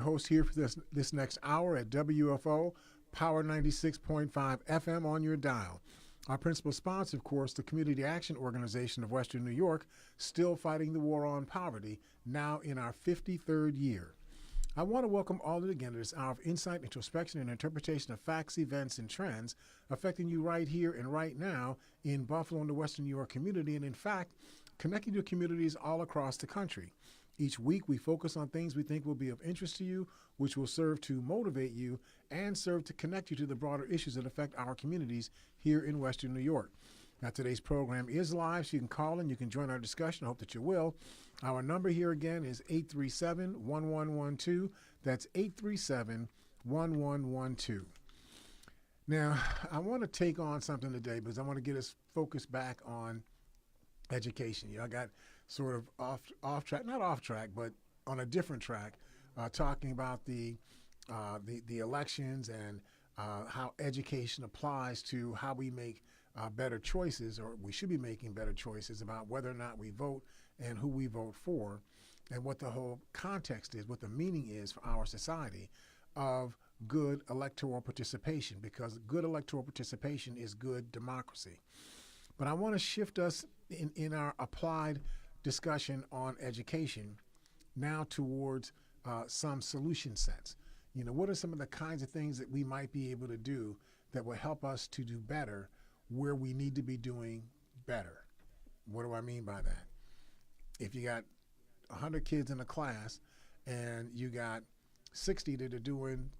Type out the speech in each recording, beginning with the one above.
host here for this next hour at WFO Power 96.5 FM on your dial. Our principal sponsor, of course, the Community Action Organization of Western New York, still fighting the war on poverty, now in our 53rd year. I want to welcome all of you again to this hour of insight, introspection, and interpretation of facts, events, and trends affecting you right here and right now in Buffalo and the Western New York community, and in fact, connecting to communities all across the country. Each week, we focus on things we think will be of interest to you, which will serve to motivate you and serve to connect you to the broader issues that affect our communities here in Western New York. Now, today's program is live, so you can call in, you can join our discussion. I hope that you will. Our number here again is 837-1112. That's 837-1112. Now, I want to take on something today because I want to get us focused back on education. I got sort of off track, not off track, but on a different track, talking about the elections and how education applies to how we make better choices, or we should be making better choices about whether or not we vote and who we vote for, and what the whole context is, what the meaning is for our society of good electoral participation, because good electoral participation is good democracy. But I want to shift us in our applied discussion on education now towards some solution sets. What are some of the kinds of things that we might be able to do that will help us to do better where we need to be doing better? What do I mean by that? If you got 100 kids in a class and you got 60 that are doing,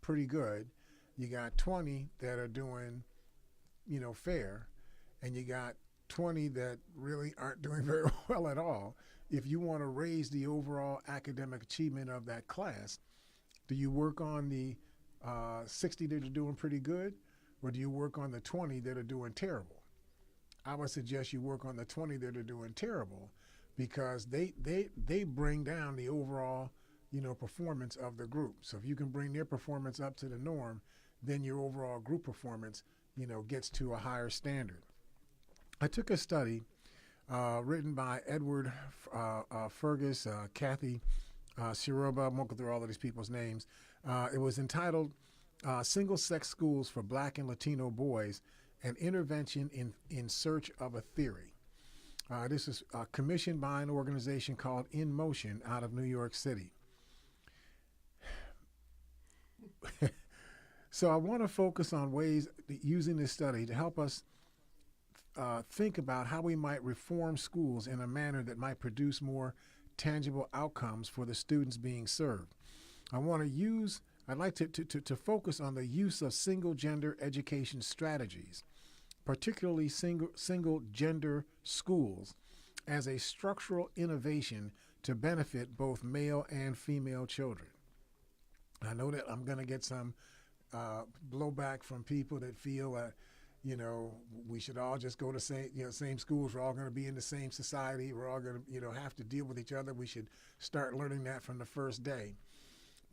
pretty good, you got 20 that are doing, fair, and you got 20 that really aren't doing very well at all. If you want to raise the overall academic achievement of that class, do you work on the 60 that are doing pretty good, or do you work on the 20 that are doing terrible? I would suggest you work on the 20 that are doing terrible, because they bring down the overall, performance of the group. So if you can bring their performance up to the norm, then your overall group performance, gets to a higher standard. I took a study written by Edward Fergus, Kathy Siroba. I won't go through all of these people's names. It was entitled Single-Sex Schools for Black and Latino Boys, an Intervention in Search of a Theory. This is commissioned by an organization called In Motion out of New York City. So I want to focus on ways using this study to help us think about how we might reform schools in a manner that might produce more tangible outcomes for the students being served. I'd like to focus on the use of single-gender education strategies, particularly single-gender schools, as a structural innovation to benefit both male and female children. I know that I'm going to get some blowback from people that feel that, we should all just go to same schools. We're all going to be in the same society. We're all going to, have to deal with each other. We should start learning that from the first day.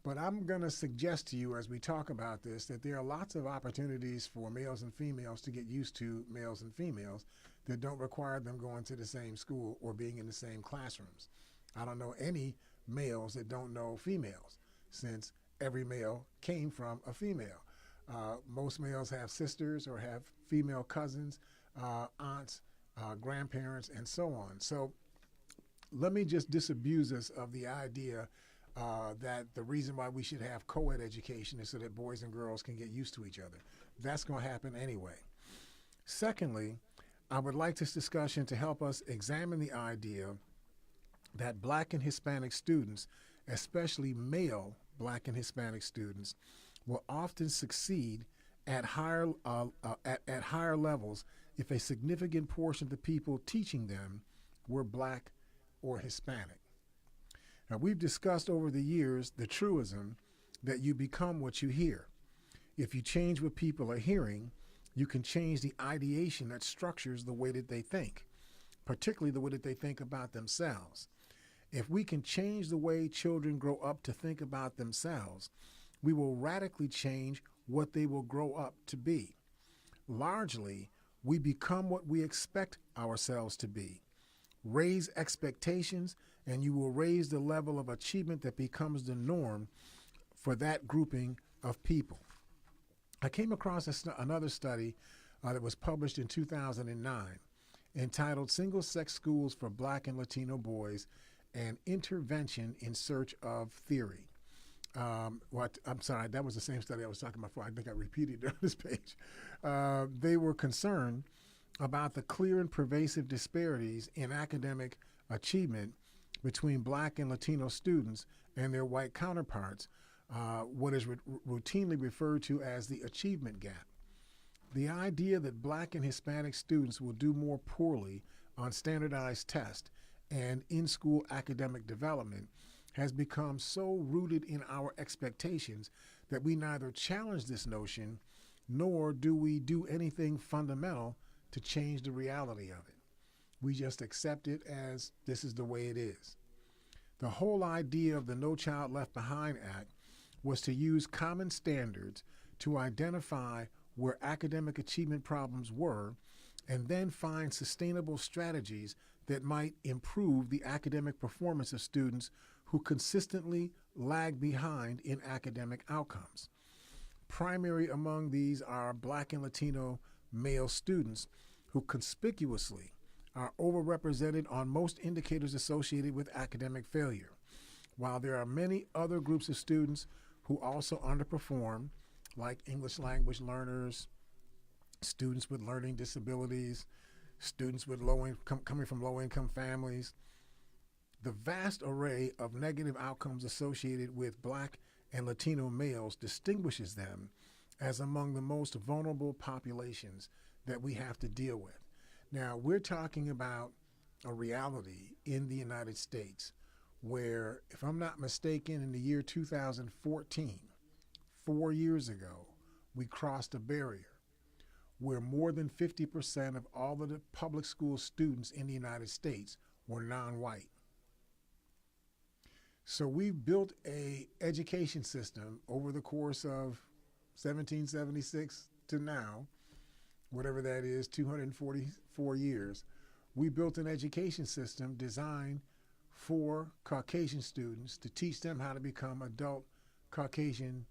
But I'm going to suggest to you as we talk about this that there are lots of opportunities for males and females to get used to males and females that don't require them going to the same school or being in the same classrooms. I don't know any males that don't know females, since every male came from a female. Most males have sisters or have female cousins, aunts, grandparents, and so on. So let me just disabuse us of the idea that the reason why we should have co-ed education is so that boys and girls can get used to each other. That's going to happen anyway. Secondly, I would like this discussion to help us examine the idea that Black and Hispanic students, especially male Black and Hispanic students, will often succeed at higher levels if a significant portion of the people teaching them were Black or Hispanic. Now, we've discussed over the years the truism that you become what you hear. If you change what people are hearing, you can change the ideation that structures the way that they think, particularly the way that they think about themselves. If we can change the way children grow up to think about themselves, we will radically change what they will grow up to be. Largely, we become what we expect ourselves to be, raise expectations, and you will raise the level of achievement that becomes the norm for that grouping of people. I came across another study that was published in 2009 entitled Single Sex Schools for Black and Latino Boys, an Intervention in Search of Theory. I'm sorry, that was the same study I was talking about before. I think I repeated it on this page. They were concerned about the clear and pervasive disparities in academic achievement between Black and Latino students and their white counterparts, what is routinely referred to as the achievement gap. The idea that Black and Hispanic students will do more poorly on standardized tests and in-school academic development has become so rooted in our expectations that we neither challenge this notion nor do we do anything fundamental to change the reality of it. We just accept it as this is the way it is. The whole idea of the No Child Left Behind Act was to use common standards to identify where academic achievement problems were and then find sustainable strategies that might improve the academic performance of students who consistently lag behind in academic outcomes. Primary among these are Black and Latino male students who conspicuously are overrepresented on most indicators associated with academic failure, while there are many other groups of students who also underperform, like English language learners, students with learning disabilities, students with coming from low-income families. The vast array of negative outcomes associated with Black and Latino males distinguishes them as among the most vulnerable populations that we have to deal with. Now, we're talking about a reality in the United States where, if I'm not mistaken, in the year 2014, 4 years ago, we crossed a barrier where more than 50% of all of the public school students in the United States were non-white. So we've built a education system over the course of 1776 to now, whatever that is, 244 years. We built an education system designed for Caucasian students to teach them how to become adult Caucasian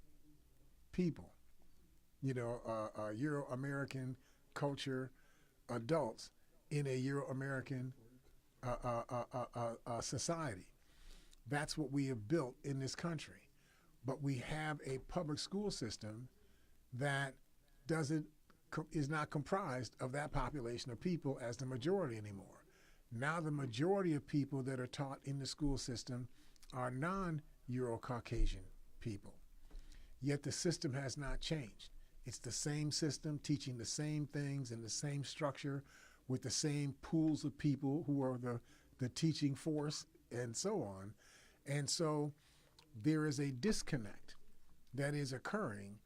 people. Euro-American culture adults in a Euro-American society. That's what we have built in this country. But we have a public school system that is not comprised of that population of people as the majority anymore. Now the majority of people that are taught in the school system are non-Euro-Caucasian people. Yet the system has not changed. It's the same system, teaching the same things in the same structure with the same pools of people who are the teaching force and so on. And so there is a disconnect that is occurring,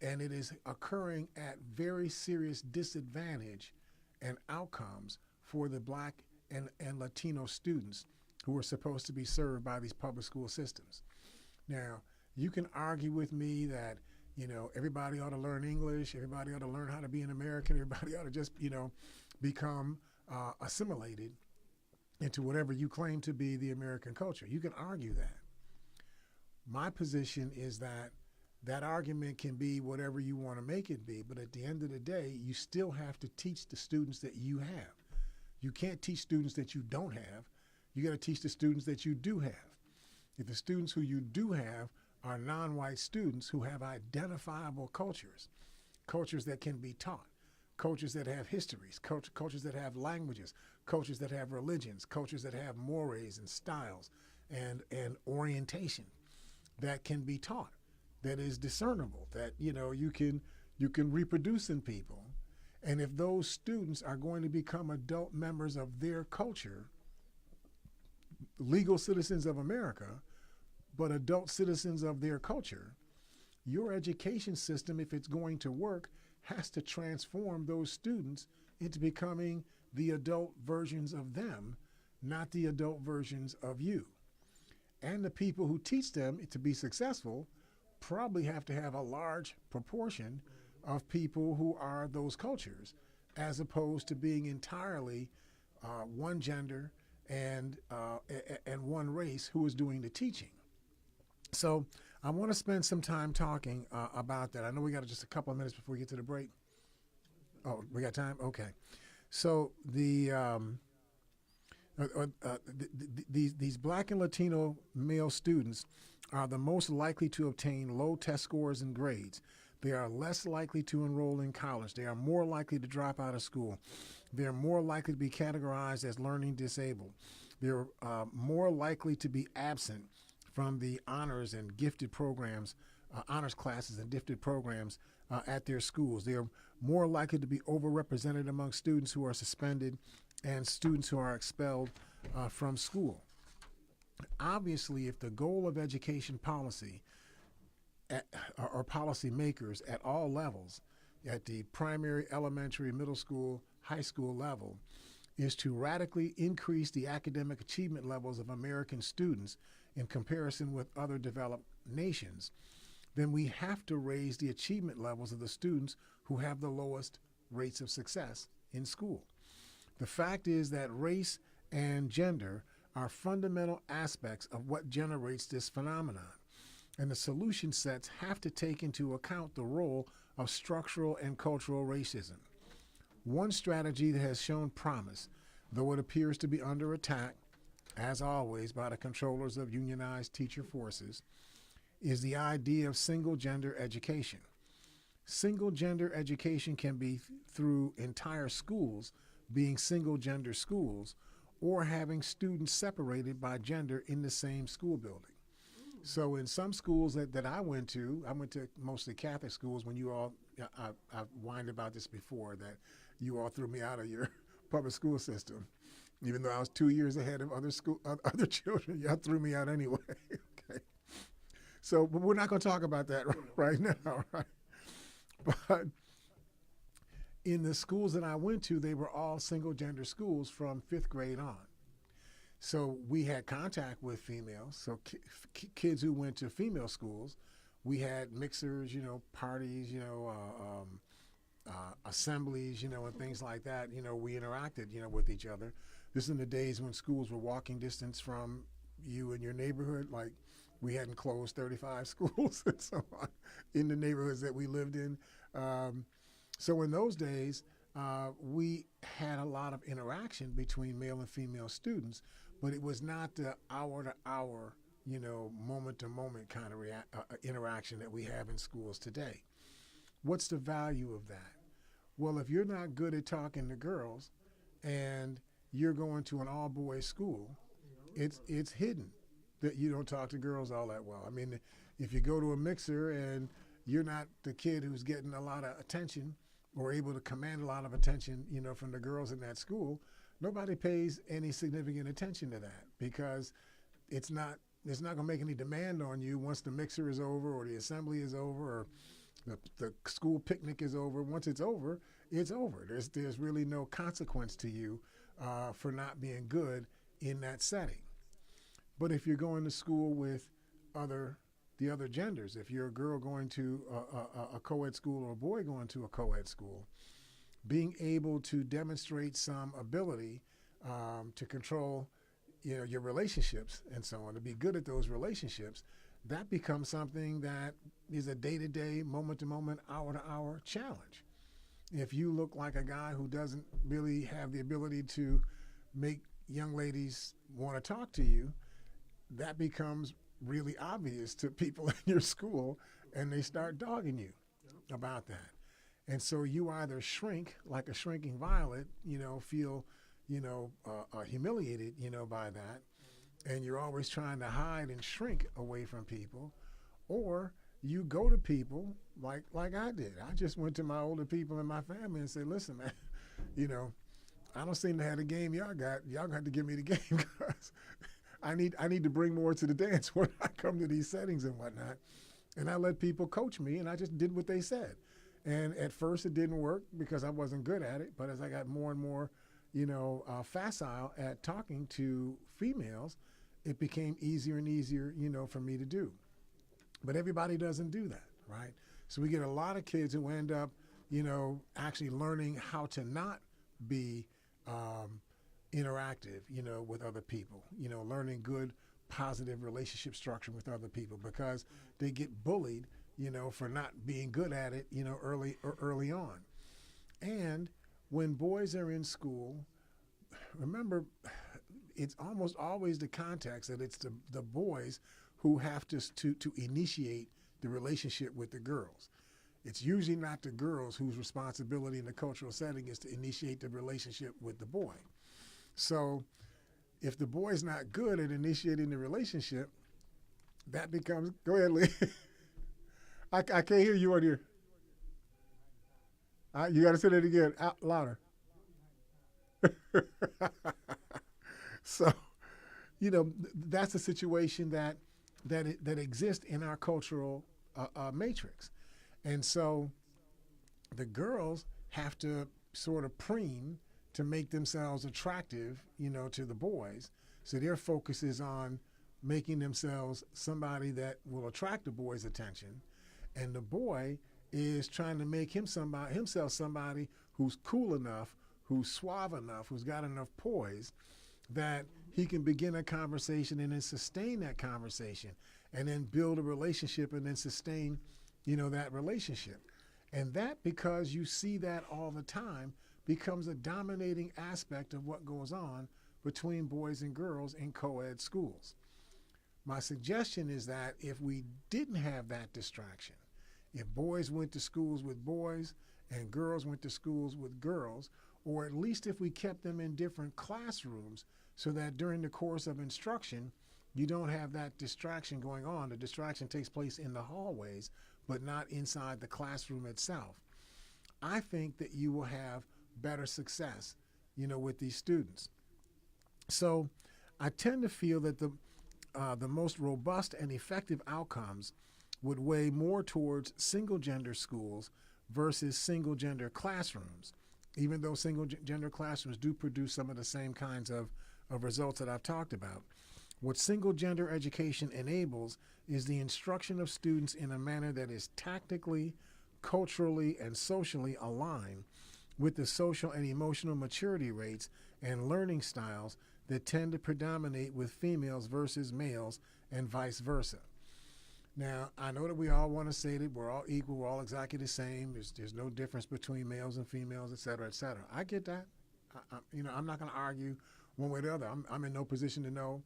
and it is occurring at very serious disadvantage and outcomes for the Black and Latino students who are supposed to be served by these public school systems. Now, you can argue with me that, everybody ought to learn English, everybody ought to learn how to be an American, everybody ought to just, become assimilated into whatever you claim to be the American culture. You can argue that. My position is that that argument can be whatever you want to make it be, but at the end of the day, you still have to teach the students that you have. You can't teach students that you don't have. You got to teach the students that you do have. If the students who you do have are non-white students who have identifiable cultures that can be taught, cultures that have histories, cultures that have languages, cultures that have religions, cultures that have mores and styles and orientation that can be taught, that is discernible, that you can reproduce in people. And if those students are going to become adult members of their culture, legal citizens of America, but adult citizens of their culture, your education system, if it's going to work, has to transform those students into becoming the adult versions of them, not the adult versions of you. And the people who teach them to be successful probably have to have a large proportion of people who are those cultures, as opposed to being entirely one gender and one race who was doing the teaching. So I want to spend some time talking about that. I know we got just a couple of minutes before we get to the break. Oh, we got time? Okay. So these black and Latino male students are the most likely to obtain low test scores and grades. They are less likely to enroll in college. They are more likely to drop out of school. They are more likely to be categorized as learning disabled. They're more likely to be absent from the honors and gifted programs, honors classes and gifted programs at their schools. They are more likely to be overrepresented among students who are suspended and students who are expelled from school. Obviously, if the goal of education policy or policy makers at all levels, at the primary, elementary, middle school, high school level, is to radically increase the academic achievement levels of American students in comparison with other developed nations, then we have to raise the achievement levels of the students who have the lowest rates of success in school. The fact is that race and gender are fundamental aspects of what generates this phenomenon, and the solution sets have to take into account the role of structural and cultural racism. One strategy that has shown promise, though it appears to be under attack, as always, by the controllers of unionized teacher forces, is the idea of single gender education. Single gender education can be through entire schools being single gender schools or having students separated by gender in the same school building. So in some schools that I went to mostly Catholic schools. When you all, I've whined about this before, that you all threw me out of your public school system. Even though I was 2 years ahead of other children, y'all threw me out anyway. Okay. So, but we're not going to talk about that right now, right? But in the schools that I went to, they were all single gender schools from 5th grade on. So we had contact with females. So kids who went to female schools, we had mixers, parties, assemblies, and things like that. We interacted, with each other. This is in the days when schools were walking distance from you and your neighborhood. Like, we hadn't closed 35 schools and so on in the neighborhoods that we lived in. So in those days, we had a lot of interaction between male and female students, but it was not the hour-to-hour, moment-to-moment kind of interaction that we have in schools today. What's the value of that? Well, if you're not good at talking to girls and you're going to an all-boys school, it's hidden that you don't talk to girls all that well. I mean, if you go to a mixer and you're not the kid who's getting a lot of attention or able to command a lot of attention, from the girls in that school, nobody pays any significant attention to that, because it's not going to make any demand on you once the mixer is over or the assembly is over or the school picnic is over. Once it's over, it's over. There's really no consequence to you for not being good in that setting. But if you're going to school with the other genders, if you're a girl going to a co-ed school or a boy going to a co-ed school, being able to demonstrate some ability to control, your relationships and so on, to be good at those relationships, that becomes something that is a day-to-day, moment-to-moment, hour-to-hour challenge. If you look like a guy who doesn't really have the ability to make young ladies want to talk to you, that becomes really obvious to people in your school, and they start dogging you about that. And so you either shrink like a shrinking violet, feel, humiliated, by that, and you're always trying to hide and shrink away from people, or you go to people like I did. I just went to my older people in my family and said, listen, man, I don't seem to have the game y'all got. Y'all got to give me the game, because I need to bring more to the dance when I come to these settings and whatnot. And I let people coach me, and I just did what they said. And at first it didn't work because I wasn't good at it. But as I got more and more, facile at talking to females, it became easier and easier, for me to do. But everybody doesn't do that, right? So we get a lot of kids who end up, actually learning how to not be interactive, with other people, learning good, positive relationship structure with other people, because they get bullied, for not being good at it, early on. And when boys are in school, remember, it's almost always the context that it's the boys who have to initiate the relationship with the girls. It's usually not the girls whose responsibility in the cultural setting is to initiate the relationship with the boy. So if the boy's not good at initiating the relationship, that becomes, go ahead, Lee. I can't hear you on here. You got to say that again, out louder. So, that's a situation that exists in our cultural matrix. And so the girls have to sort of preen to make themselves attractive, to the boys. So their focus is on making themselves somebody that will attract the boy's attention. And the boy is trying to make himself somebody who's cool enough, who's suave enough, who's got enough poise that he can begin a conversation and then sustain that conversation and then build a relationship and then sustain, that relationship. And that, because you see that all the time, becomes a dominating aspect of what goes on between boys and girls in co-ed schools. My suggestion is that if we didn't have that distraction, if boys went to schools with boys and girls went to schools with girls, or at least if we kept them in different classrooms so that during the course of instruction, you don't have that distraction going on. The distraction takes place in the hallways, but not inside the classroom itself. I think that you will have better success, with these students. So I tend to feel that the most robust and effective outcomes would weigh more towards single gender schools versus single gender classrooms, even though single gender classrooms do produce some of the same kinds of results that I've talked about. What single gender education enables is the instruction of students in a manner that is tactically, culturally, and socially aligned with the social and emotional maturity rates and learning styles that tend to predominate with females versus males and vice versa. Now, I know that we all want to say that we're all equal, we're all exactly the same, there's no difference between males and females, et cetera, et cetera. I get that. I'm not going to argue one way or the other. I'm in no position to know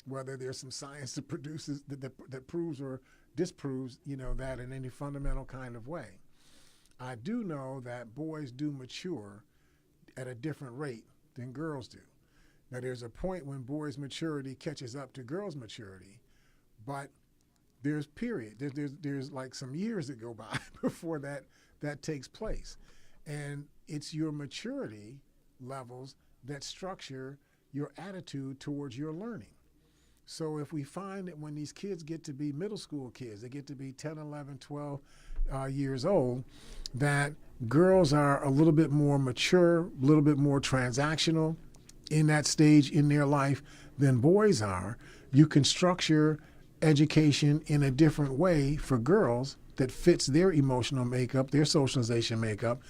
whether there's some science that produces that proves or disproves, that in any fundamental kind of way. I do know that boys do mature at a different rate than girls do. Now, there's a point when boys' maturity catches up to girls' maturity, but there's like some years that go by before that takes place. And it's your maturity levels that structure your attitude towards your learning. So if we find that when these kids get to be middle school kids, they get to be 10, 11, 12 years old, that girls are a little bit more mature, a little bit more transactional in that stage in their life than boys are, you can structure education in a different way for girls that fits their emotional makeup, their socialization makeup,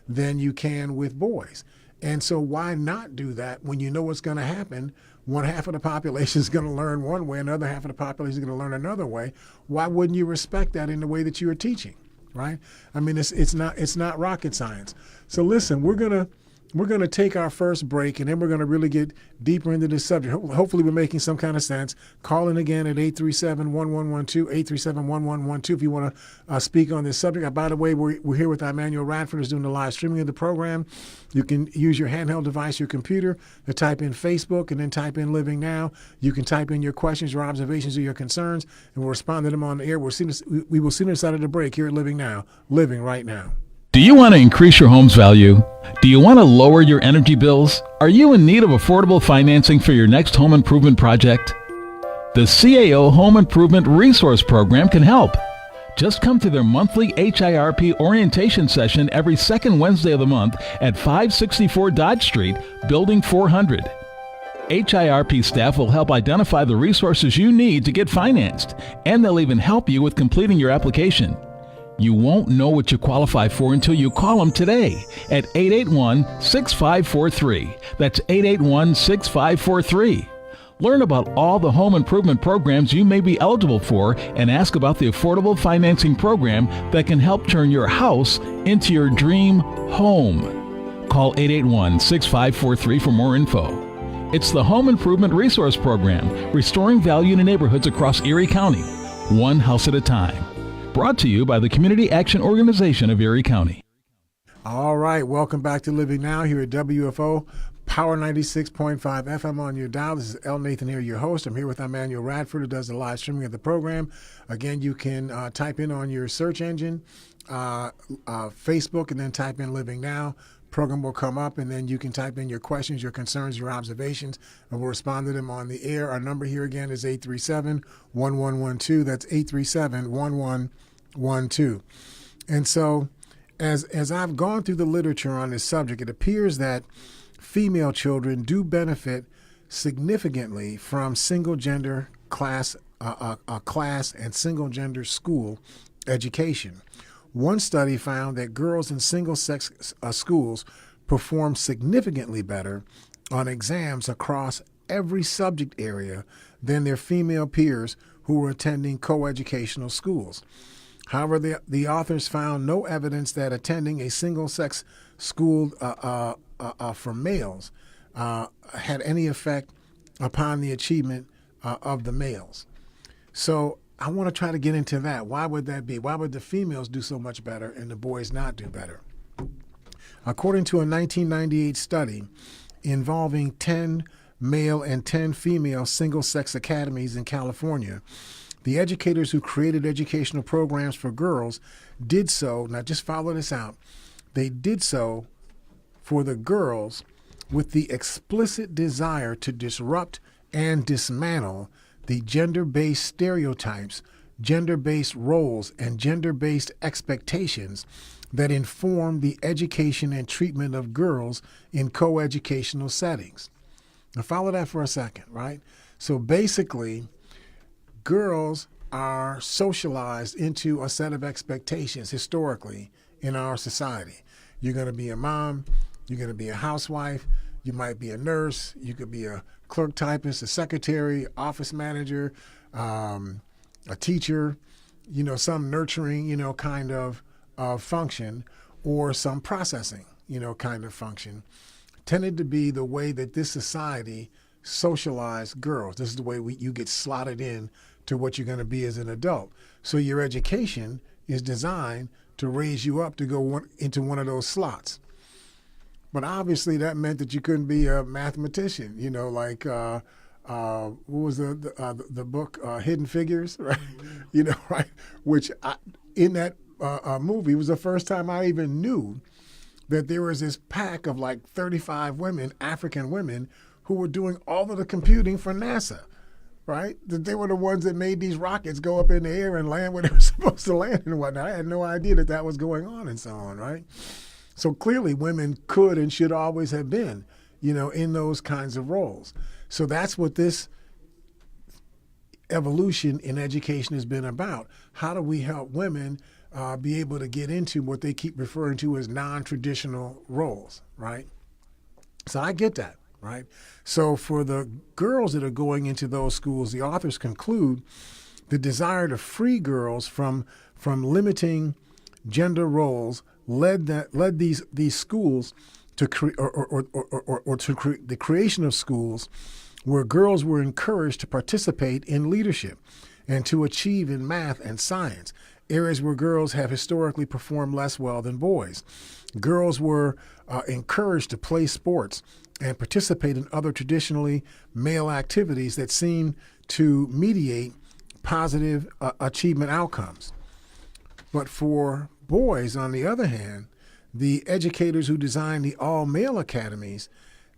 than you can with boys. And so why not do that when you know what's going to happen? One half of the population is going to learn one way, another half of the population is going to learn another way. Why wouldn't you respect that in the way that you are teaching, right? I mean, it's not rocket science. So listen, we're gonna take our first break, and then we're gonna really get deeper into this subject. Hopefully, we're making some kind of sense. Call in again at 837-1112, 837-1112 if you want to speak on this subject. By the way, we're here with Emmanuel Radford, who's doing the live streaming of the program. You can use your handheld device, your computer, to type in Facebook and then type in Living Now. You can type in your questions, your observations, or your concerns, and we'll respond to them on the air. We will see you inside of the break here at Living Now, living right now. Do you want to increase your home's value? Do you want to lower your energy bills? Are you in need of affordable financing for your next home improvement project? The CAO Home Improvement Resource Program can help. Just come to their monthly HIRP orientation session every second Wednesday of the month at 564 Dodge Street, Building 400. HIRP staff will help identify the resources you need to get financed, and they'll even help you with completing your application. You won't know what you qualify for until you call them today at 881-6543. That's 881-6543. Learn about all the home improvement programs you may be eligible for and ask about the affordable financing program that can help turn your house into your dream home. Call 881-6543 for more info. It's the Home Improvement Resource Program, restoring value to neighborhoods across Erie County, one house at a time. Brought to you by the Community Action Organization of Erie County. All right, welcome back to Living Now here at WFO Power 96.5 FM on your dial. This is L. Nathan here, your host. I'm here with Emmanuel Radford, who does the live streaming of the program. Again, you can type in on your search engine, Facebook, and then type in Living Now. Program will come up, and then you can type in your questions, your concerns, your observations, and we'll respond to them on the air. Our number here again is 837-1112. That's 837-1112. And so as I've gone through the literature on this subject, it appears that female children do benefit significantly from single-gender class and single-gender school education. One study found that girls in single-sex schools perform significantly better on exams across every subject area than their female peers who were attending co-educational schools. However, the authors found no evidence that attending a single-sex school for males had any effect upon the achievement of the males. So I want to try to get into that. Why would that be? Why would the females do so much better and the boys not do better? According to a 1998 study involving 10 male and 10 female single-sex academies in California, the educators who created educational programs for girls did so, now just follow this out, they did so for the girls with the explicit desire to disrupt and dismantle the gender-based stereotypes, gender-based roles, and gender-based expectations that inform the education and treatment of girls in co-educational settings. Now follow that for a second, right? So basically, girls are socialized into a set of expectations historically in our society. You're going to be a mom, you're going to be a housewife, you might be a nurse, you could be a clerk typist, a secretary, office manager, a teacher, some nurturing, kind of function, or some processing, kind of function, tended to be the way that this society socialized girls. This is the way you get slotted in to what you're going to be as an adult. So your education is designed to raise you up to go into one of those slots. But obviously that meant that you couldn't be a mathematician, like what was the book Hidden Figures, right? Right? Which in that movie was the first time I even knew that there was this pack of like 35 women, African women, who were doing all of the computing for NASA, right? That they were the ones that made these rockets go up in the air and land where they were supposed to land and whatnot. I had no idea that was going on and so on, right? So clearly women could and should always have been, in those kinds of roles. So that's what this evolution in education has been about. How do we help women be able to get into what they keep referring to as non-traditional roles, right? So I get that, right? So for the girls that are going into those schools, the authors conclude the desire to free girls from limiting gender roles led these schools to the creation of schools where girls were encouraged to participate in leadership and to achieve in math and science, areas where girls have historically performed less well than boys. Girls were encouraged to play sports and participate in other traditionally male activities that seem to mediate positive achievement outcomes. But for boys, on the other hand, the educators who designed the all-male academies,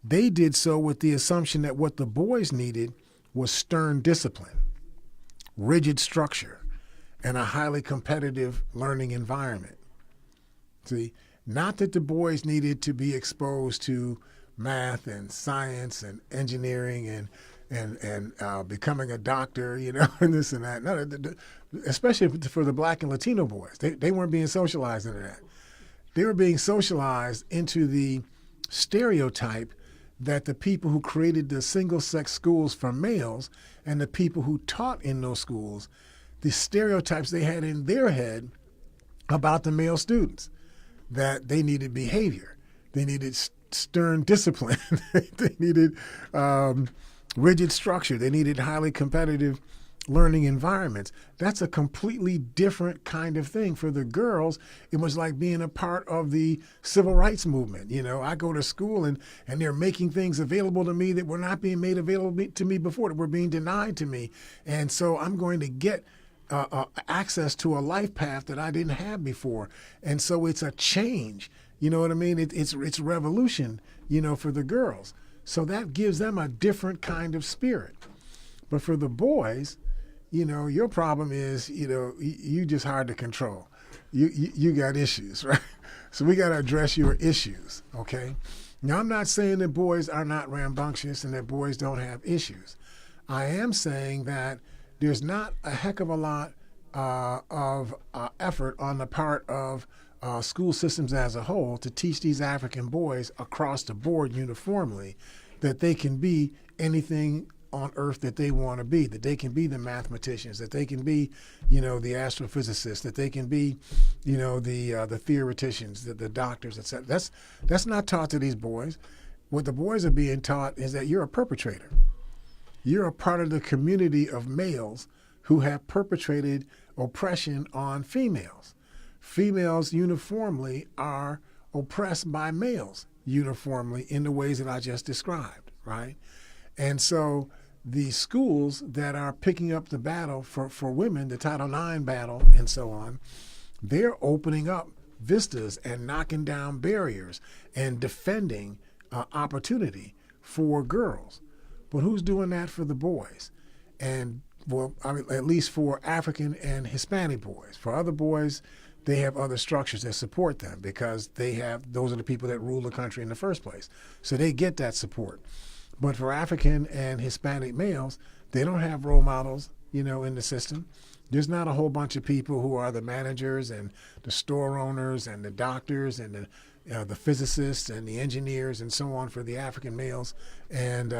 they did so with the assumption that what the boys needed was stern discipline, rigid structure, and a highly competitive learning environment. See, not that the boys needed to be exposed to math and science and engineering and becoming a doctor, and this and that. No, especially for the Black and Latino boys, they weren't being socialized into that. They were being socialized into the stereotype that the people who created the single-sex schools for males and the people who taught in those schools, the stereotypes they had in their head about the male students, that they needed behavior, they needed stern discipline, they needed rigid structure, they needed highly competitive learning environments. That's a completely different kind of thing. For the girls, it was like being a part of the civil rights movement. I go to school and they're making things available to me that were not being made available to me before, that were being denied to me. And so I'm going to get access to a life path that I didn't have before. And so it's a change. You know what I mean? It's revolution, for the girls. So that gives them a different kind of spirit. But for the boys, your problem is, you just hard to control. You got issues, right? So we got to address your issues, okay? Now, I'm not saying that boys are not rambunctious and that boys don't have issues. I am saying that there's not a heck of a lot of effort on the part of school systems as a whole to teach these African boys across the board uniformly that they can be anything on earth that they want to be, that they can be the mathematicians, that they can be, the astrophysicists, that they can be, the theoreticians, the doctors, etc. That's not taught to these boys. What the boys are being taught is that you're a perpetrator. You're a part of the community of males who have perpetrated oppression on females. Females uniformly are oppressed by males uniformly in the ways that I just described, right? And so the schools that are picking up the battle for women, the Title IX battle and so on, they're opening up vistas and knocking down barriers and defending opportunity for girls. But who's doing that for the boys? And, at least for African and Hispanic boys. For other boys, they have other structures that support them because those are the people that rule the country in the first place. So they get that support. But for African and Hispanic males, they don't have role models, in the system. There's not a whole bunch of people who are the managers and the store owners and the doctors and the physicists and the engineers and so on for the African males, and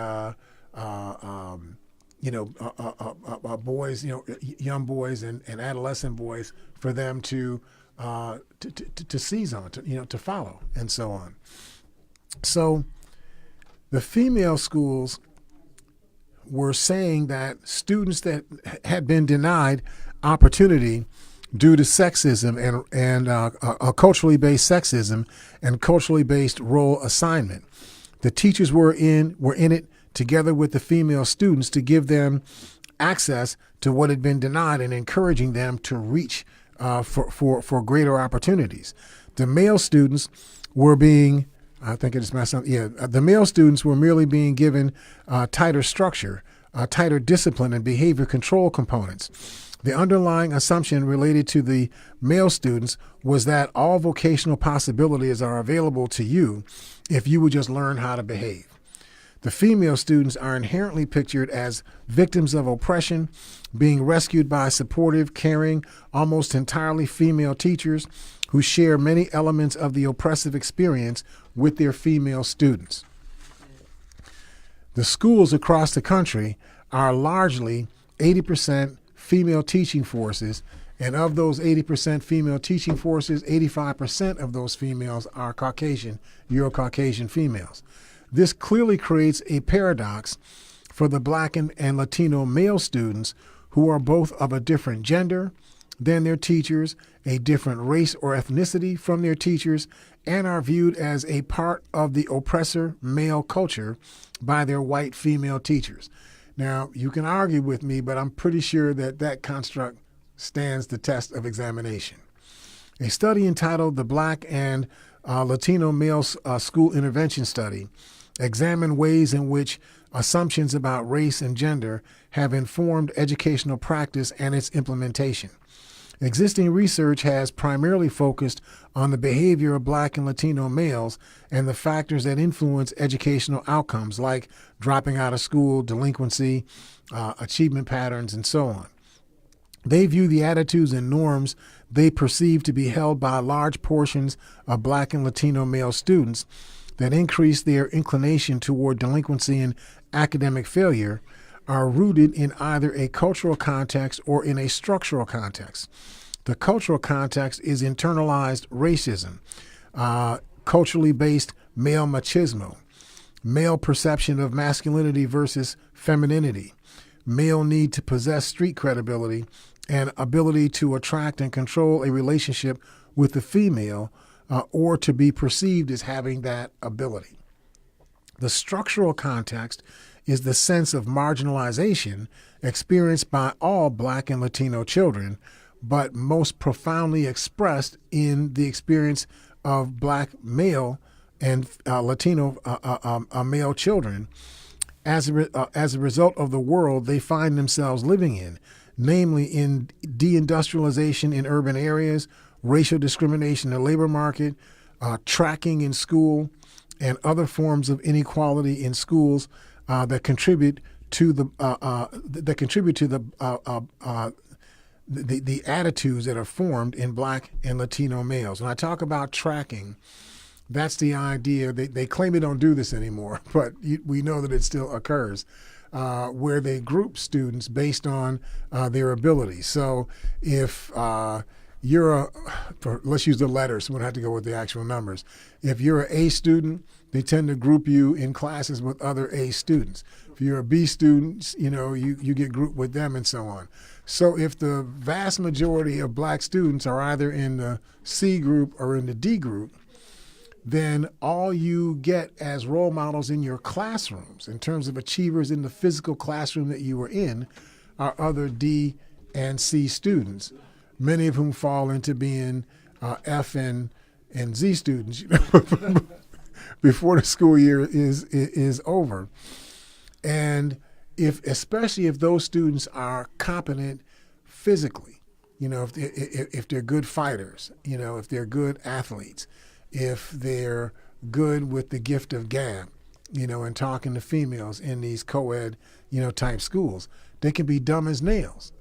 boys, young boys and adolescent boys for them to seize on, to follow and so on. So the female schools were saying that students that had been denied opportunity due to sexism and a culturally based sexism and culturally based role assignment, the teachers were in it together with the female students to give them access to what had been denied and encouraging them to reach for greater opportunities. The male students were being, I think it is messed up. Yeah, the male students were merely being given tighter structure, tighter discipline and behavior control components. The underlying assumption related to the male students was that all vocational possibilities are available to you if you would just learn how to behave. The female students are inherently pictured as victims of oppression, being rescued by supportive, caring, almost entirely female teachers who share many elements of the oppressive experience with their female students. The schools across the country are largely 80% female teaching forces, and of those 80% female teaching forces, 85% of those females are Caucasian, Euro-Caucasian females. This clearly creates a paradox for the Black and Latino male students who are both of a different gender than their teachers, a different race or ethnicity from their teachers, and are viewed as a part of the oppressor male culture by their white female teachers. Now, you can argue with me, but I'm pretty sure that construct stands the test of examination. A study entitled The Black and Latino Male School Intervention Study examined ways in which assumptions about race and gender have informed educational practice and its implementation. Existing research has primarily focused on the behavior of Black and Latino males and the factors that influence educational outcomes like dropping out of school, delinquency, achievement patterns, and so on. They view the attitudes and norms they perceive to be held by large portions of Black and Latino male students that increase their inclination toward delinquency and academic failure are rooted in either a cultural context or in a structural context. The cultural context is internalized racism, culturally based male machismo, male perception of masculinity versus femininity, male need to possess street credibility, and ability to attract and control a relationship with the female or to be perceived as having that ability. The structural context is the sense of marginalization experienced by all Black and Latino children, but most profoundly expressed in the experience of Black male and Latino male children as a result of the world they find themselves living in, namely in deindustrialization in urban areas, racial discrimination in the labor market, tracking in school, and other forms of inequality in schools that contribute to the attitudes that are formed in Black and Latino males. When I talk about tracking, that's the idea. They claim they don't do this anymore, but we know that it still occurs, where they group students based on their abilities. So if let's use the letters, we don't have to go with the actual numbers. If you're an A student, they tend to group you in classes with other A students. If you're a B student, you get grouped with them and so on. So if the vast majority of Black students are either in the C group or in the D group, then all you get as role models in your classrooms, in terms of achievers in the physical classroom that you were in, are other D and C students, many of whom fall into being F and Z students before the school year is over. And especially if those students are competent physically, if they're good fighters, if they're good athletes, if they're good with the gift of gab, and talking to females in these co-ed, type schools, they can be dumb as nails,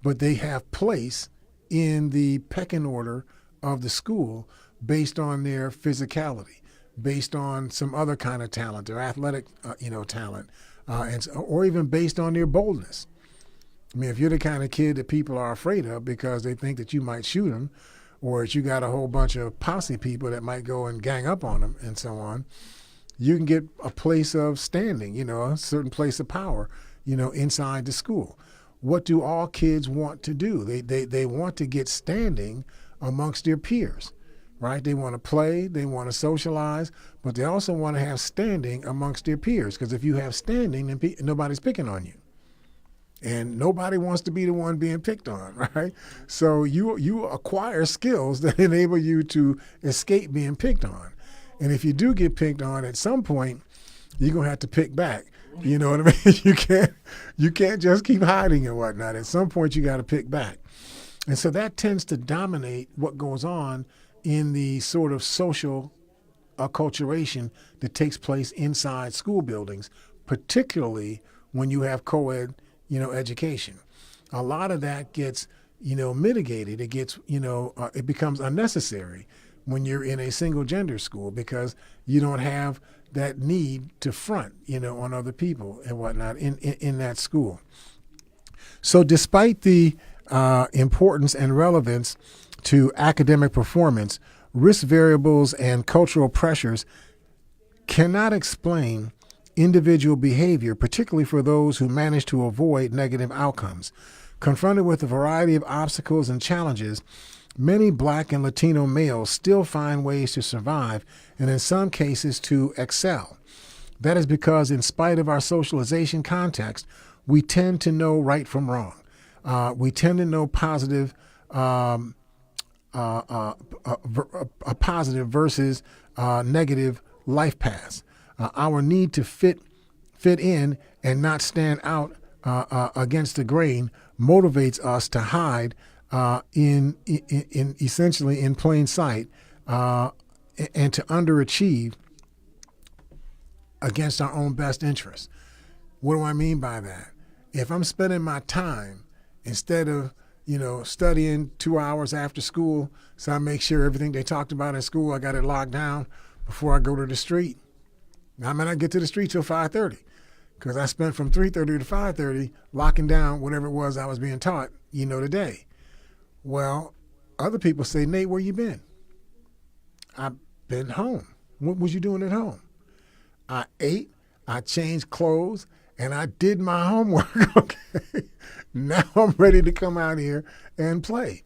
but they have place in the pecking order of the school based on their physicality, based on some other kind of talent, their athletic, talent, or even based on their boldness. I mean, if you're the kind of kid that people are afraid of because they think that you might shoot them, or that you got a whole bunch of posse people that might go and gang up on them and so on, you can get a place of standing, a certain place of power, inside the school. What do all kids want to do? They want to get standing amongst their peers, right? They want to play, they want to socialize, but they also want to have standing amongst their peers, because if you have standing, then nobody's picking on you. And nobody wants to be the one being picked on, right? So you acquire skills that enable you to escape being picked on. And if you do get picked on, at some point, you're going to have to pick back. You know what I mean? You can't just keep hiding and whatnot. At some point, you got to pick back. And so that tends to dominate what goes on in the sort of social acculturation that takes place inside school buildings, particularly when you have co-ed education. A lot of that gets, mitigated. It gets, it becomes unnecessary when you're in a single gender school because you don't have that need to front, on other people and whatnot in that school. So despite the importance and relevance to academic performance, risk variables and cultural pressures cannot explain individual behavior, particularly for those who manage to avoid negative outcomes. Confronted with a variety of obstacles and challenges, many Black and Latino males still find ways to survive and in some cases to excel. That is because in spite of our socialization context, we tend to know right from wrong. We tend to know positive, a positive versus negative life paths. Our need to fit in and not stand out against the grain motivates us to hide in essentially in plain sight, and to underachieve against our own best interests. What do I mean by that? If I'm spending my time instead of studying 2 hours after school, so I make sure everything they talked about in school, I got it locked down before I go to the street. Now I might not get to the street till 5:30 because I spent from 3:30 to 5:30 locking down whatever it was I was being taught, today. Well, other people say, Nate, where you been? I've been home. What was you doing at home? I ate, I changed clothes, and I did my homework. Okay. Now I'm ready to come out here and play.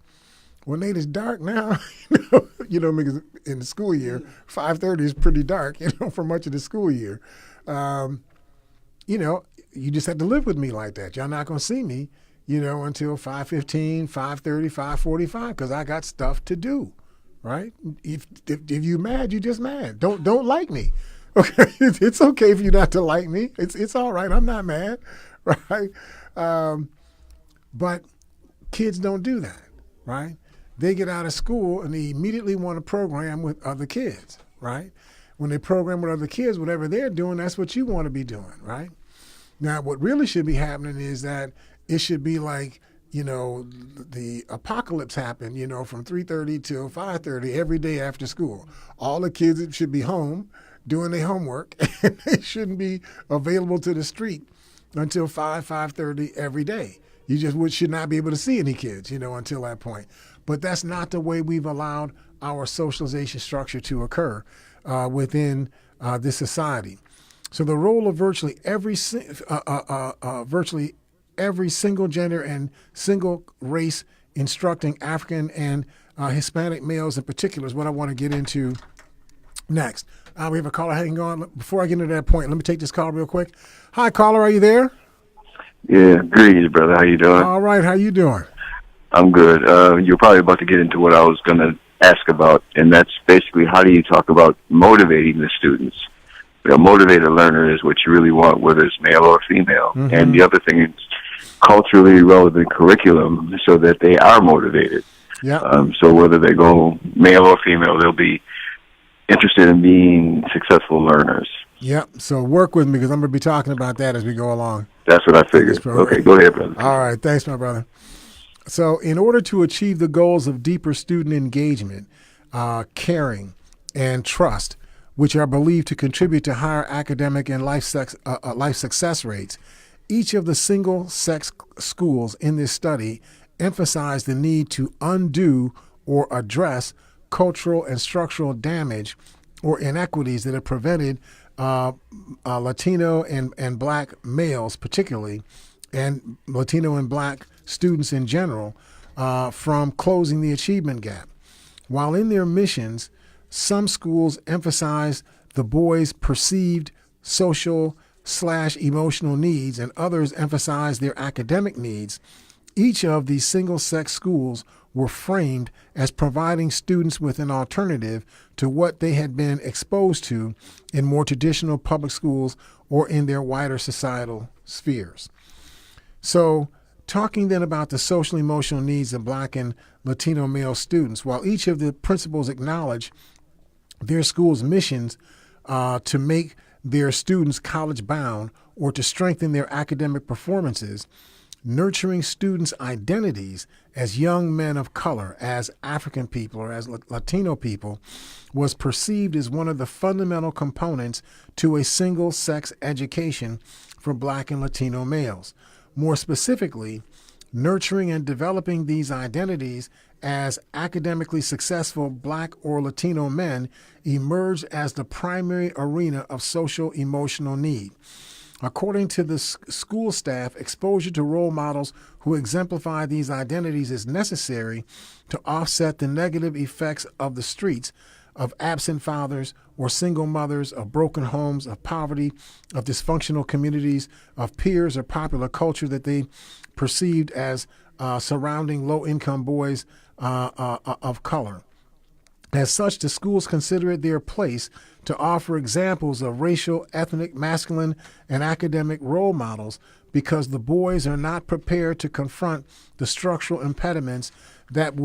Well, Nate, it's dark now. Because in the school year, 5:30 is pretty dark, for much of the school year. You just have to live with me like that. Y'all not gonna see me, until 5:15, 5:30, 5:45, because I got stuff to do, right? If you mad, you just mad. Don't like me. Okay, it's okay for you not to like me. It's all right. I'm not mad, right? But kids don't do that, right? They get out of school and they immediately want to program with other kids, right? When they program with other kids, whatever they're doing, that's what you want to be doing, right? Now, what really should be happening is that it should be like, the apocalypse happened, from 3:30 till 5:30 every day after school. All the kids should be home doing their homework, and they shouldn't be available to the street until 5:30 every day. You just should not be able to see any kids, until that point. But that's not the way we've allowed our socialization structure to occur within this society. So the role of virtually every single gender and single race instructing African and Hispanic males in particular is what I want to get into next. We have a caller hanging on. Before I get into that point, let me take this call real quick. Hi, caller, are you there? Yeah, greetings, brother. How you doing? All right, how you doing? I'm good. You're probably about to get into what I was going to ask about, and that's basically how do you talk about motivating the students? A motivated learner is what you really want, whether it's male or female. Mm-hmm. And the other thing is culturally relevant curriculum so that they are motivated. Yeah. So whether they go male or female, they'll be interested in being successful learners. Yep. So work with me because I'm going to be talking about that as we go along. That's what I figured. Okay, go ahead, brother. All right. Thanks, my brother. So in order to achieve the goals of deeper student engagement, caring, and trust, which are believed to contribute to higher academic and life success rates, each of the single-sex schools in this study emphasized the need to undo or address cultural and structural damage or inequities that have prevented Latino and Black males particularly, and Latino and Black students in general, from closing the achievement gap. While in their missions, some schools emphasize the boys' perceived social/emotional needs and others emphasize their academic needs, each of these single-sex schools were framed as providing students with an alternative to what they had been exposed to in more traditional public schools or in their wider societal spheres. So, talking then about the social emotional needs of Black and Latino male students, while each of the principals acknowledge their school's missions to make their students college bound or to strengthen their academic performances, nurturing students' identities as young men of color, as African people, or as Latino people, was perceived as one of the fundamental components to a single-sex education for Black and Latino males. More specifically, nurturing and developing these identities as academically successful Black or Latino men emerged as the primary arena of social emotional need. According to the school staff, exposure to role models who exemplify these identities is necessary to offset the negative effects of the streets, of absent fathers or single mothers, of broken homes, of poverty, of dysfunctional communities, of peers or popular culture that they perceived as surrounding low-income boys of color. As such, the schools consider it their place to offer examples of racial, ethnic, masculine, and academic role models, because the boys are not prepared to confront the structural impediments that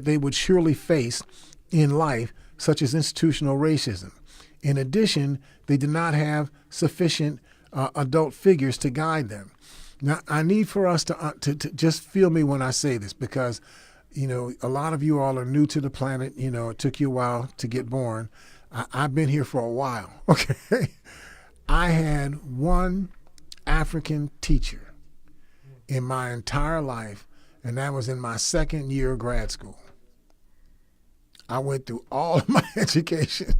they would surely face in life, such as institutional racism. In addition, they do not have sufficient adult figures to guide them. Now, I need for us to just feel me when I say this, because, a lot of you all are new to the planet. It took you a while to get born. I've been here for a while, okay? I had one African teacher in my entire life, and that was in my second year of grad school. I went through all of my education,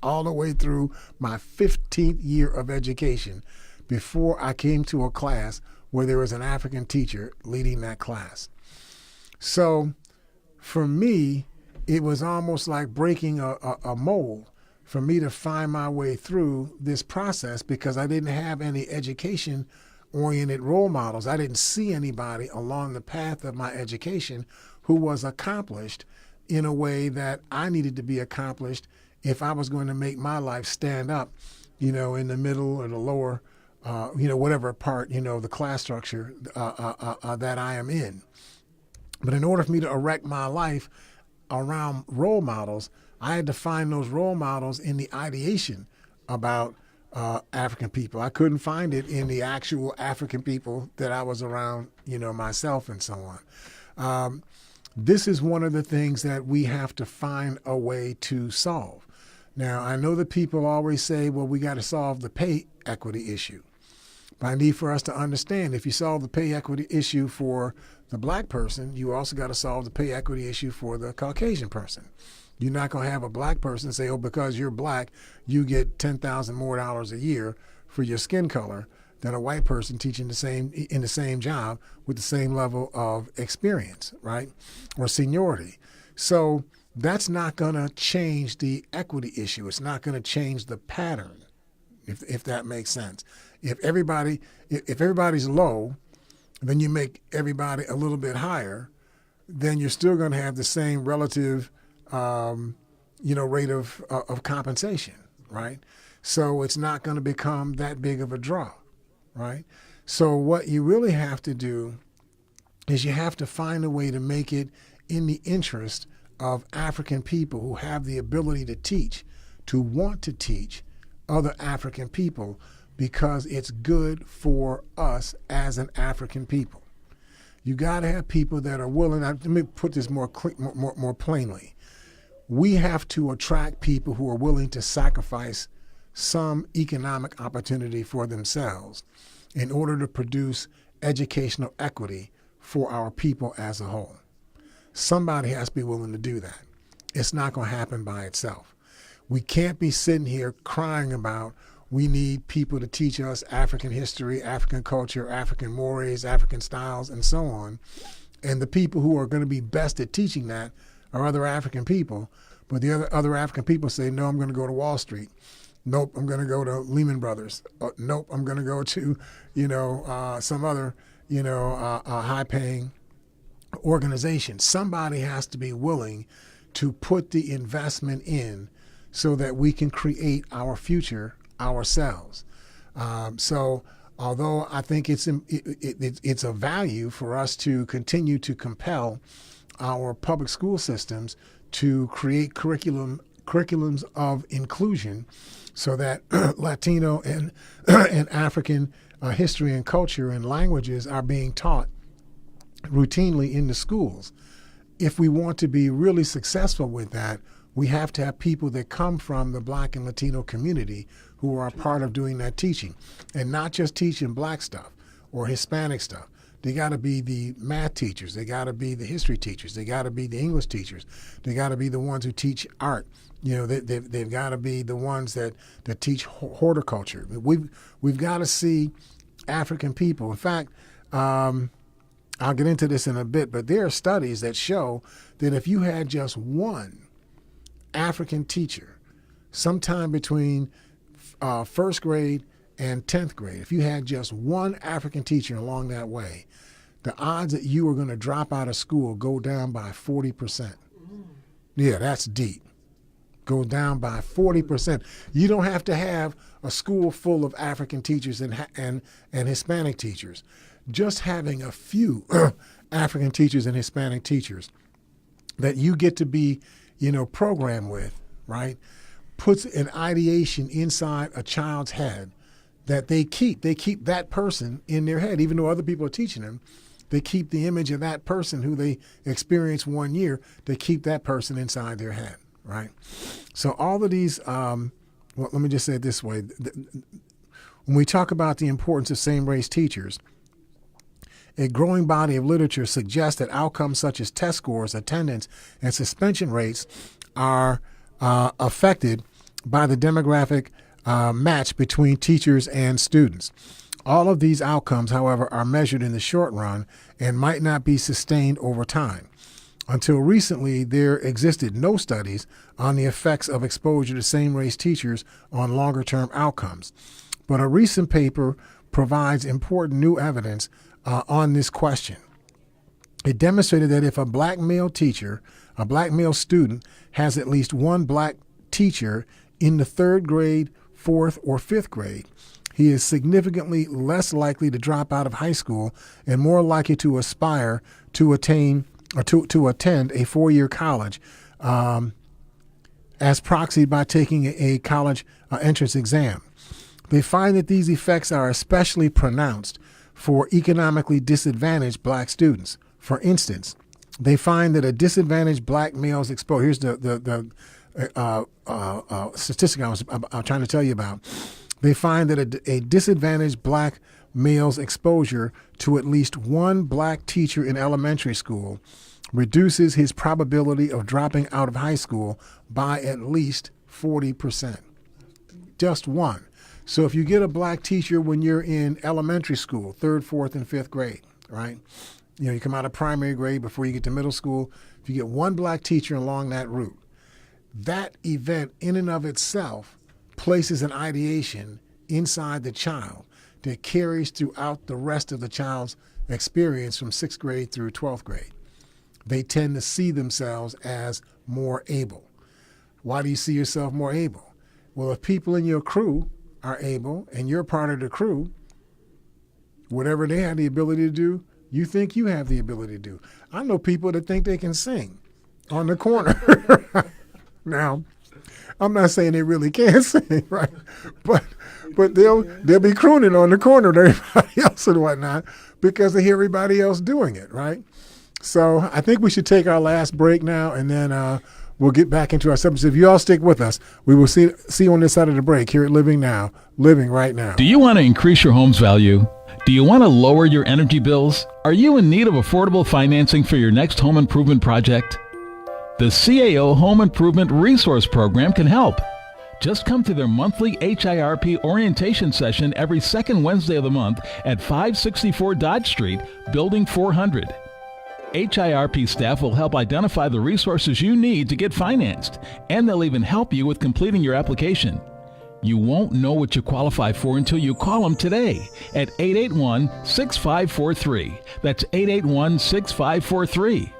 all the way through my 15th year of education, before I came to a class where there was an African teacher leading that class. So for me, it was almost like breaking a mold for me to find my way through this process, because I didn't have any education-oriented role models. I didn't see anybody along the path of my education who was accomplished in a way that I needed to be accomplished if I was going to make my life stand up, in the middle or the lower, whatever part, the class structure that I am in. But in order for me to erect my life around role models, I had to find those role models in the ideation about African people. I couldn't find it in the actual African people that I was around, myself and so on. This is one of the things that we have to find a way to solve. Now, I know that people always say, well, we got to solve the pay equity issue. But I need for us to understand, if you solve the pay equity issue for the black person, you also got to solve the pay equity issue for the Caucasian person. You're not going to have a black person say, oh, because you're black, you get $10,000 more a year for your skin color than a white person teaching in the same job with the same level of experience, right? Or seniority. So that's not going to change the equity issue. It's not going to change the pattern, if that makes sense. If everybody's low, then you make everybody a little bit higher, then you're still going to have the same relative, rate of compensation, right? So it's not going to become that big of a draw, right? So what you really have to do is you have to find a way to make it in the interest of African people who have the ability to teach, to want to teach other African people, because it's good for us as an African people. You got to have people that are willing. Let me put this more plainly. We have to attract people who are willing to sacrifice some economic opportunity for themselves in order to produce educational equity for our people as a whole. Somebody has to be willing to do that. It's not going to happen by itself. We can't be sitting here crying about we need people to teach us African history, African culture, African mores, African styles, and so on. And the people who are going to be best at teaching that are other African people. But the other African people say, no, I'm going to go to Wall Street. Nope, I'm going to go to Lehman Brothers. Nope, I'm going to go to, some other, high-paying organization. Somebody has to be willing to put the investment in so that we can create our future ourselves. So although I think it's a value for us to continue to compel our public school systems to create curriculums of inclusion so that Latino and African history and culture and languages are being taught routinely in the schools. If we want to be really successful with that, we have to have people that come from the Black and Latino community who are a part of doing that teaching, and not just teaching Black stuff or Hispanic stuff. They got to be the math teachers. They got to be the history teachers. They got to be the English teachers. They got to be the ones who teach art. They've got to be the ones that teach horticulture. We've got to see African people. In fact, I'll get into this in a bit, but there are studies that show that if you had just one African teacher sometime between first grade and 10th grade, if you had just one African teacher along that way, the odds that you were going to drop out of school go down by 40%. Yeah, that's deep. go down by 40%. You don't have to have a school full of African teachers and Hispanic teachers. Just having a few African teachers and Hispanic teachers that you get to be, programmed with, right, puts an ideation inside a child's head that they keep that person in their head, even though other people are teaching them. They keep the image of that person who they experienced 1 year. They keep that person inside their head, right? So all of these, let me just say it this way. When we talk about the importance of same-race teachers, a growing body of literature suggests that outcomes such as test scores, attendance, and suspension rates are affected by the demographic match between teachers and students. All of these outcomes, however, are measured in the short run and might not be sustained over time. Until recently, there existed no studies on the effects of exposure to same-race teachers on longer-term outcomes. But a recent paper provides important new evidence on this question. It demonstrated that if a black male student has at least one black teacher in the 3rd grade, 4th, or 5th grade, he is significantly less likely to drop out of high school and more likely to aspire to attain or to attend a 4-year college, as proxied by taking a college entrance exam. They find that these effects are especially pronounced for economically disadvantaged black students. For instance, they find that a disadvantaged black male's exposure, here's the statistic I'm trying to tell you about. They find that a disadvantaged black male's exposure to at least one black teacher in elementary school reduces his probability of dropping out of high school by at least 40%. Just one. So if you get a black teacher when you're in elementary school, 3rd, 4th, and 5th grade, right? You come out of primary grade before you get to middle school. If you get one black teacher along that route, that event in and of itself places an ideation inside the child that carries throughout the rest of the child's experience from 6th grade through 12th grade. They tend to see themselves as more able. Why do you see yourself more able? Well, if people in your crew are able and you're part of the crew, whatever they have the ability to do, you think you have the ability to do. I know people that think they can sing on the corner. Now, I'm not saying they really can sing, right? But they'll be crooning on the corner with everybody else and whatnot because they hear everybody else doing it, right? So I think we should take our last break now, and then we'll get back into our subject. If you all stick with us, we will see you on this side of the break here at Living Right Now. Do you want to increase your home's value? Do you want to lower your energy bills? Are you in need of affordable financing for your next home improvement project? The CAO Home Improvement Resource Program can help. Just come to their monthly HIRP orientation session every 2nd Wednesday of the month at 564 Dodge Street, Building 400. HIRP staff will help identify the resources you need to get financed, and they'll even help you with completing your application. You won't know what you qualify for until you call them today at 881-6543. That's 881-6543.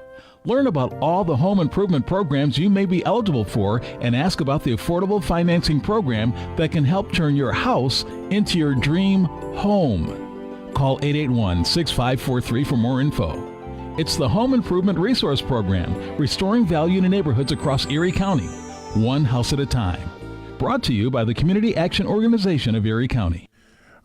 Learn about all the home improvement programs you may be eligible for and ask about the affordable financing program that can help turn your house into your dream home. Call 881-6543 for more info. It's the Home Improvement Resource Program, restoring value to neighborhoods across Erie County, one house at a time. Brought to you by the Community Action Organization of Erie County.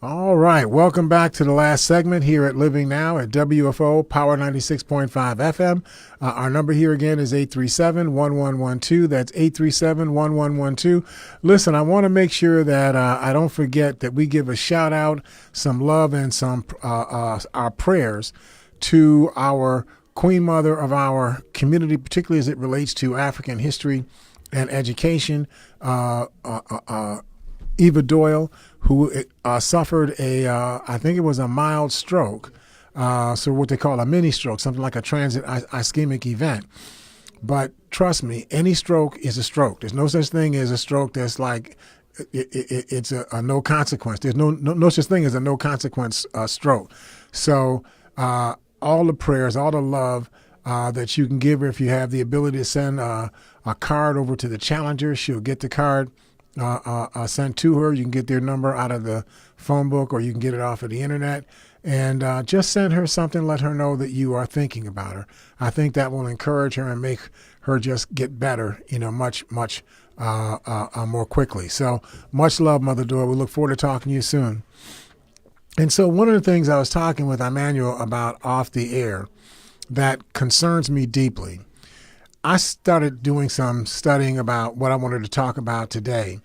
All right. Welcome back to the last segment here at Living Now at WFO Power 96.5 FM. Our number here again is 837-1112. That's 837-1112. Listen, I want to make sure that I don't forget that we give a shout out, some love, and some our prayers to our Queen Mother of our community, particularly as it relates to African history and education, Eva Doyle, who suffered I think it was a mild stroke, so what they call a mini stroke, something like a transient ischemic event. But trust me, any stroke is a stroke. There's no such thing as a stroke that's like it's a no consequence. There's no such thing as a no consequence stroke. So all the prayers, all the love that you can give her if you have the ability to send a card over to the challenger. She'll get the card sent to her. You can get their number out of the phone book, or you can get it off of the internet. And just send her something, let her know that you are thinking about her. I think that will encourage her and make her just get better, much more quickly. So much love, Mother Dora. We look forward to talking to you soon. And so one of the things I was talking with Emmanuel about off the air that concerns me deeply, I started doing some studying about what I wanted to talk about today.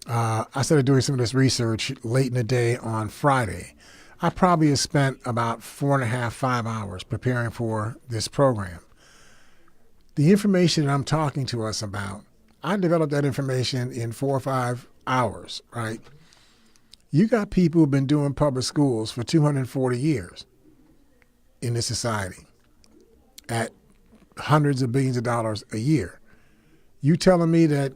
I started doing some of this research late in the day on Friday. I probably have spent about 4.5, 5 hours preparing for this program. The information that I'm talking to us about, I developed that information in 4 or 5 hours, right? You got people who've been doing public schools for 240 years in this society at hundreds of billions of dollars a year. You telling me that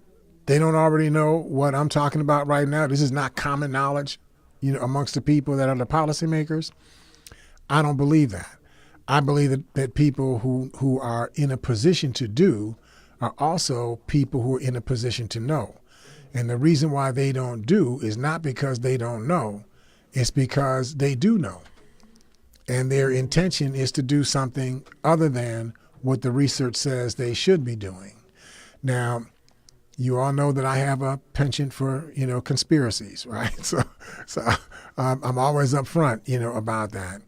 they don't already know what I'm talking about right now? This is not common knowledge, amongst the people that are the policymakers? I don't believe that. I believe that people who are in a position to do are also people who are in a position to know. And the reason why they don't do is not because they don't know. It's because they do know. And their intention is to do something other than what the research says they should be doing. Now, you all know that I have a penchant for, conspiracies, right? So I'm always upfront, about that.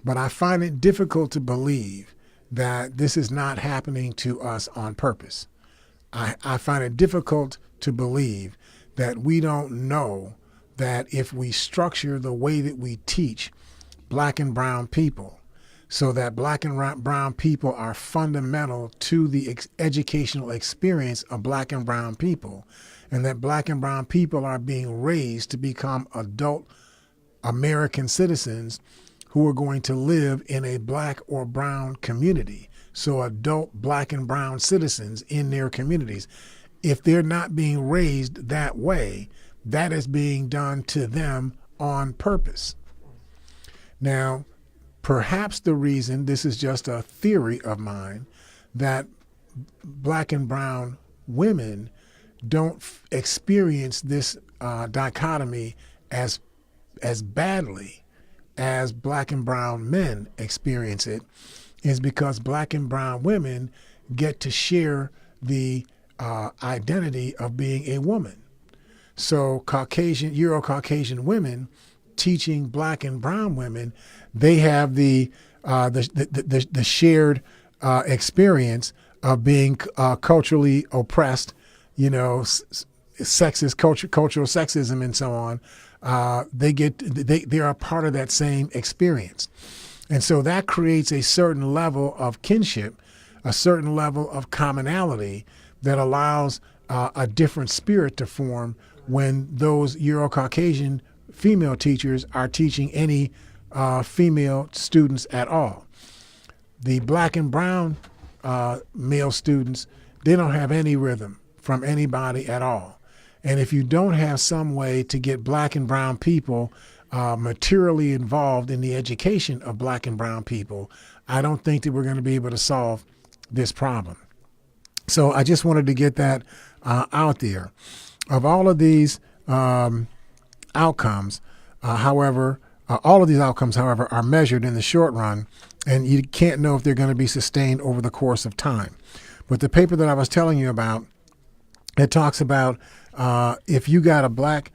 But I find it difficult to believe that this is not happening to us on purpose. I find it difficult to believe that we don't know that if we structure the way that we teach black and brown people so that black and brown people are fundamental to the educational experience of black and brown people, and that black and brown people are being raised to become adult American citizens who are going to live in a black or brown community. So adult black and brown citizens in their communities. If they're not being raised that way, that is being done to them on purpose. Now, perhaps the reason, this is just a theory of mine, that black and brown women don't experience this dichotomy as badly as black and brown men experience it is because black and brown women get to share the identity of being a woman. So Euro-Caucasian women teaching black and brown women, they have the shared experience of being culturally oppressed, sexist cultural sexism and so on. They are a part of that same experience. And so that creates a certain level of kinship, a certain level of commonality that allows a different spirit to form when those Euro-Caucasian female teachers are teaching any female students at all. The black and brown male students, they don't have any rhythm from anybody at all. And if you don't have some way to get black and brown people materially involved in the education of black and brown people, I don't think that we're going to be able to solve this problem. So I just wanted to get that out there. Of all of these outcomes, however, all of these outcomes, however, are measured in the short run, and you can't know if they're going to be sustained over the course of time. But the paper that I was telling you about, it talks about if you got a black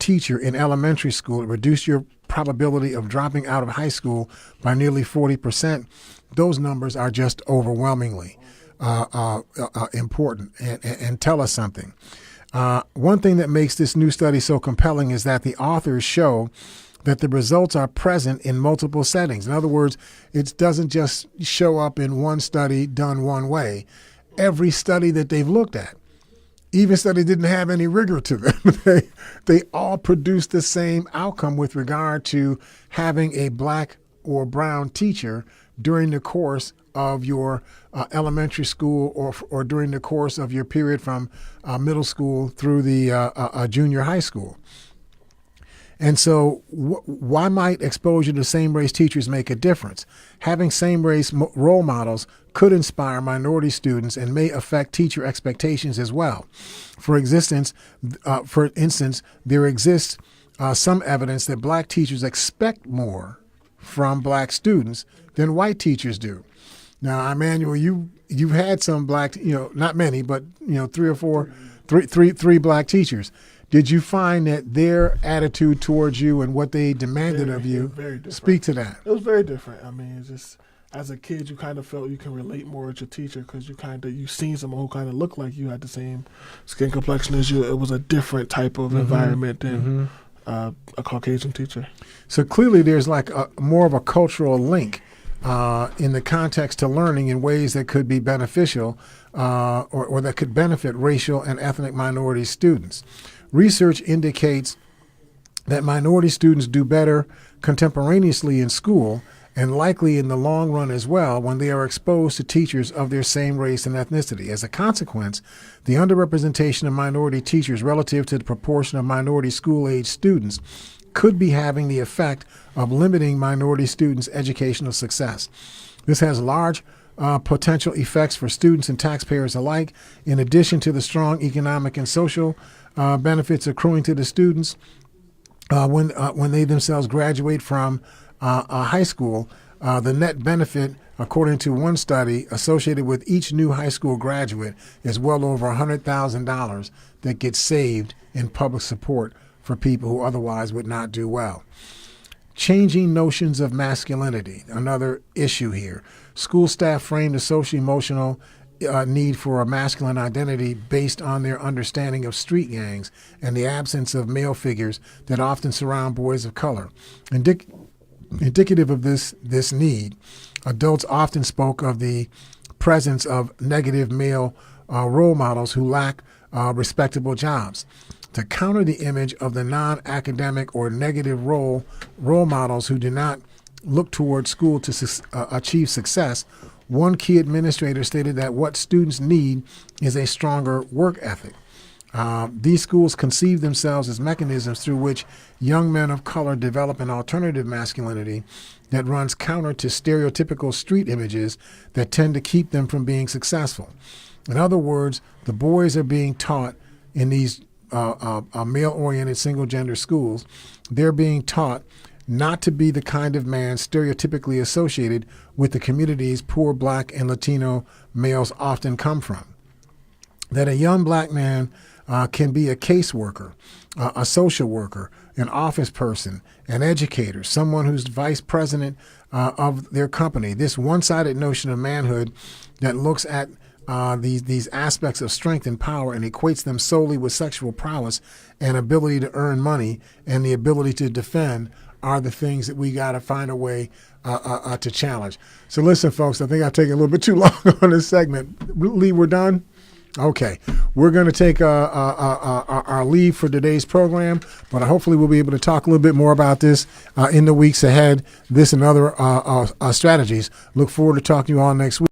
teacher in elementary school, it reduced your probability of dropping out of high school by nearly 40%. Those numbers are just overwhelmingly important and tell us something. One thing that makes this new study so compelling is that the authors show that the results are present in multiple settings. In other words, it doesn't just show up in one study done one way. Every study that they've looked at, even studies didn't have any rigor to them. They all produce the same outcome with regard to having a black or brown teacher during the course of your elementary school or during the course of your period from middle school through the junior high school. And so, why might exposure to same race teachers make a difference? Having same race role models could inspire minority students and may affect teacher expectations as well. For instance, there exists some evidence that black teachers expect more from black students than white teachers do. Now, Emmanuel, you've had some black, not many, but three black teachers. Did you find that their attitude towards you and what they demanded of you speak to that? It was very different. I mean, it's just as a kid, you kind of felt you can relate more with your teacher because you seen someone who kind of looked like you, had the same skin complexion as you. It was a different type of environment than a Caucasian teacher. So clearly, there's like more of a cultural link in the context to learning in ways that could be beneficial or that could benefit racial and ethnic minority students. Research indicates that minority students do better contemporaneously in school and likely in the long run as well when they are exposed to teachers of their same race and ethnicity. As a consequence, the underrepresentation of minority teachers relative to the proportion of minority school-age students could be having the effect of limiting minority students' educational success. This has large potential effects for students and taxpayers alike, in addition to the strong economic and social benefits accruing to the students when they themselves graduate from high school. The net benefit, according to one study, associated with each new high school graduate is well over $100,000 that gets saved in public support for people who otherwise would not do well. Changing notions of masculinity, another issue here. School staff frame the social-emotional need for a masculine identity based on their understanding of street gangs and the absence of male figures that often surround boys of color. Indicative of this need, adults often spoke of the presence of negative male role models who lack respectable jobs. To counter the image of the non-academic or negative role models who do not look towards school to achieve success, one key administrator stated that what students need is a stronger work ethic. These schools conceive themselves as mechanisms through which young men of color develop an alternative masculinity that runs counter to stereotypical street images that tend to keep them from being successful. In other words, the boys are being taught in these male-oriented single-gender schools, they're being taught not to be the kind of man stereotypically associated with the communities poor black and Latino males often come from. That a young black man can be a caseworker, a social worker, an office person, an educator, someone who's vice president of their company. This one-sided notion of manhood that looks at these aspects of strength and power and equates them solely with sexual prowess and ability to earn money and the ability to defend are the things that we got to find a way to challenge. So listen, folks, I think I've taken a little bit too long on this segment. Lee, we're done? Okay. We're going to take our leave for today's program, but hopefully we'll be able to talk a little bit more about this in the weeks ahead, this and other strategies. Look forward to talking to you all next week.